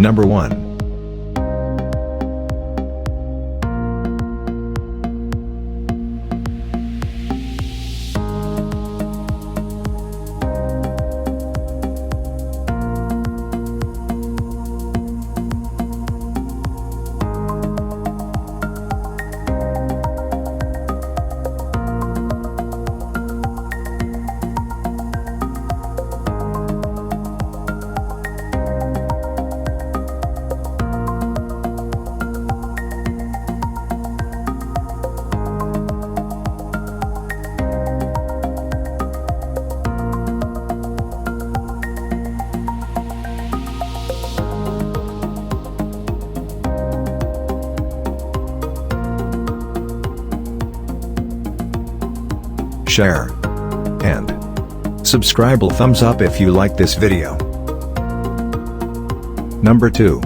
Number 1. Share and subscribe. Thumbs up if you like this video. Number 2.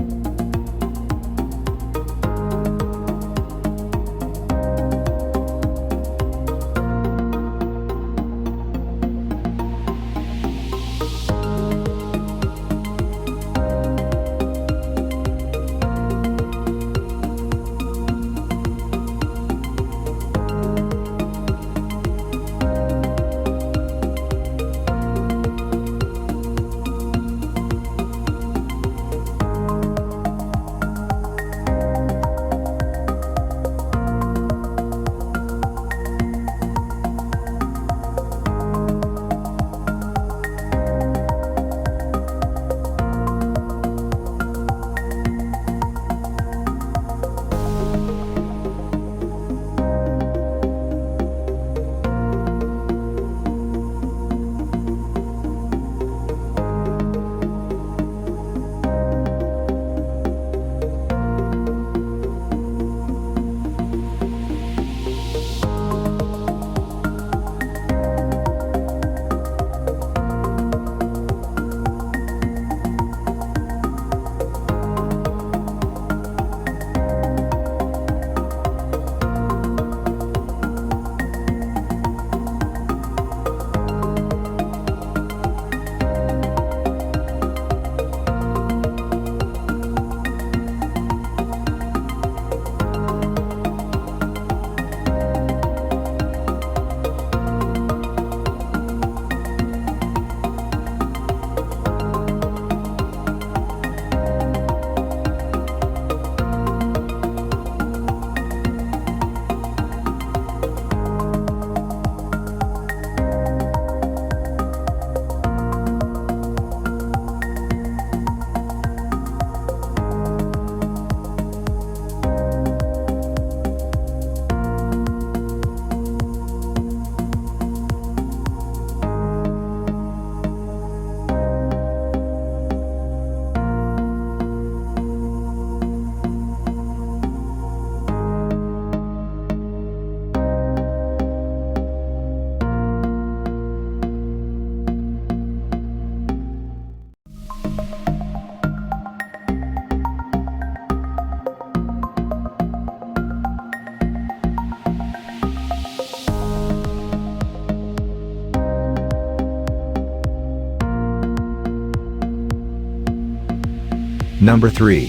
Number 3.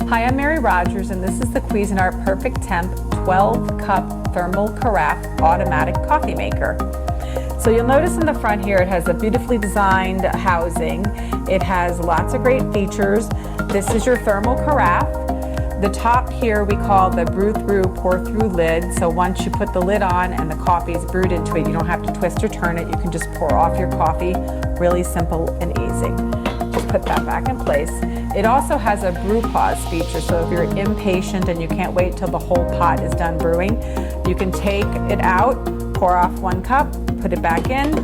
Hi, I'm Mary Rogers, and this is the Cuisinart Perfect Temp 12-cup thermal carafe automatic coffee maker. So you'll notice in the front here it has a beautifully designed housing. It has lots of great features. This is your thermal carafe. The top here we call the brew through, pour through lid. So once you put the lid on and the coffee is brewed into it, you don't have to twist or turn it. You can just pour off your coffee. Really simple and easy. Just put that back in place. It also has a brew pause feature, so if you're impatient and you can't wait till the whole pot is done brewing, you can take it out, pour off 1 cup, put it back in,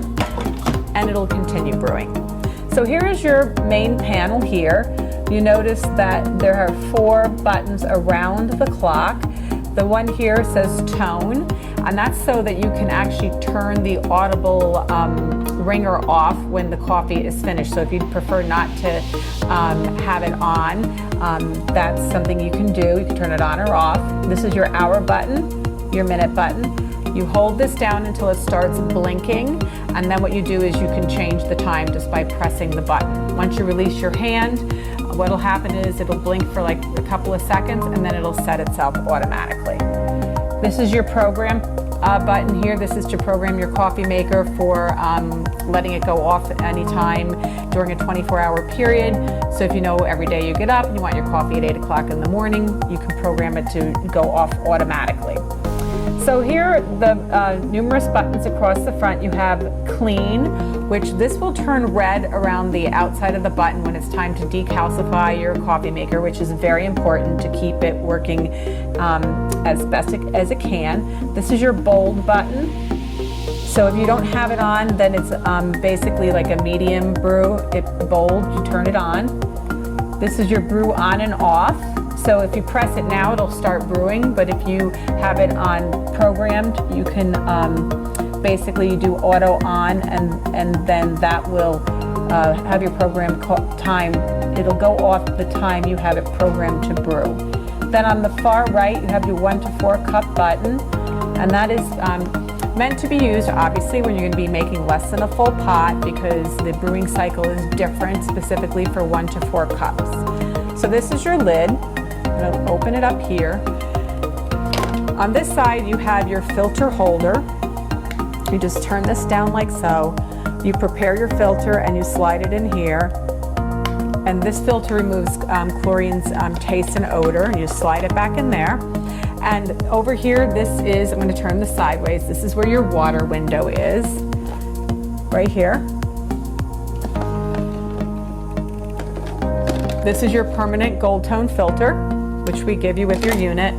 and it'll continue brewing. So here is your main panel here. You notice that there are 4 buttons around the clock. The one here says tone, and that's so that you can actually turn the audible ringer off when the coffee is finished. So if you'd prefer not to have it on, that's something you can do. You can turn it on or off. This is your hour button, your minute button. You hold this down until it starts blinking, and then what you do is you can change the time just by pressing the button. Once you release your hand, what'll happen is it'll blink for like a couple of seconds and then it'll set itself automatically. This is your program button here. This is to program your coffee maker for letting it go off at any time during a 24-hour period. So if you know every day you get up and you want your coffee at 8 o'clock in the morning, you can program it to go off automatically. So here are the numerous buttons across the front. You have clean, which this will turn red around the outside of the button when it's time to decalcify your coffee maker, which is very important to keep it working as best as it can. This is your bold button. So if you don't have it on, then it's basically like a medium brew. Bold, you turn it on. This is your brew on and off. So if you press it now, it'll start brewing, but if you have it on programmed, you can basically do auto on, and then that will have your program time. It'll go off the time you have it programmed to brew. Then on the far right, you have your 1 to 4 cup button, and that is meant to be used obviously when you're going to be making less than a full pot, because the brewing cycle is different specifically for 1 to 4 cups. So this is your lid. I'm going to open it up here. On this side you have your filter holder. You just turn this down like so. You prepare your filter and you slide it in here. And this filter removes chlorine's taste and odor, and you slide it back in there. And over here, this is, I'm going to turn this sideways, this is where your water window is, right here. This is your permanent gold tone filter, which we give you with your unit.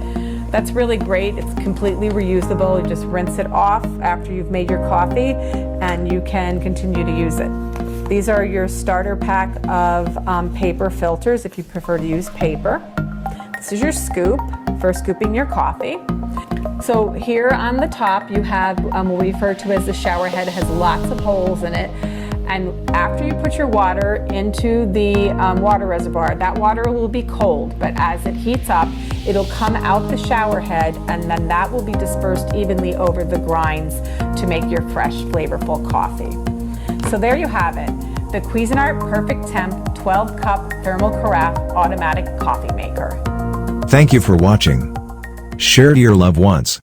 That's really great. It's completely reusable. You just rinse it off after you've made your coffee and you can continue to use it. These are your starter pack of paper filters if you prefer to use paper. This is your scoop for scooping your coffee. So here on the top you have what we refer to as the shower head. It has lots of holes in it. And after you put your water into the water reservoir, that water will be cold, but as it heats up, it'll come out the shower head, and then that will be dispersed evenly over the grinds to make your fresh, flavorful coffee. So there you have it, the Cuisinart Perfect Temp 12-cup thermal carafe automatic coffee maker. Thank you for watching. Share to your loved ones.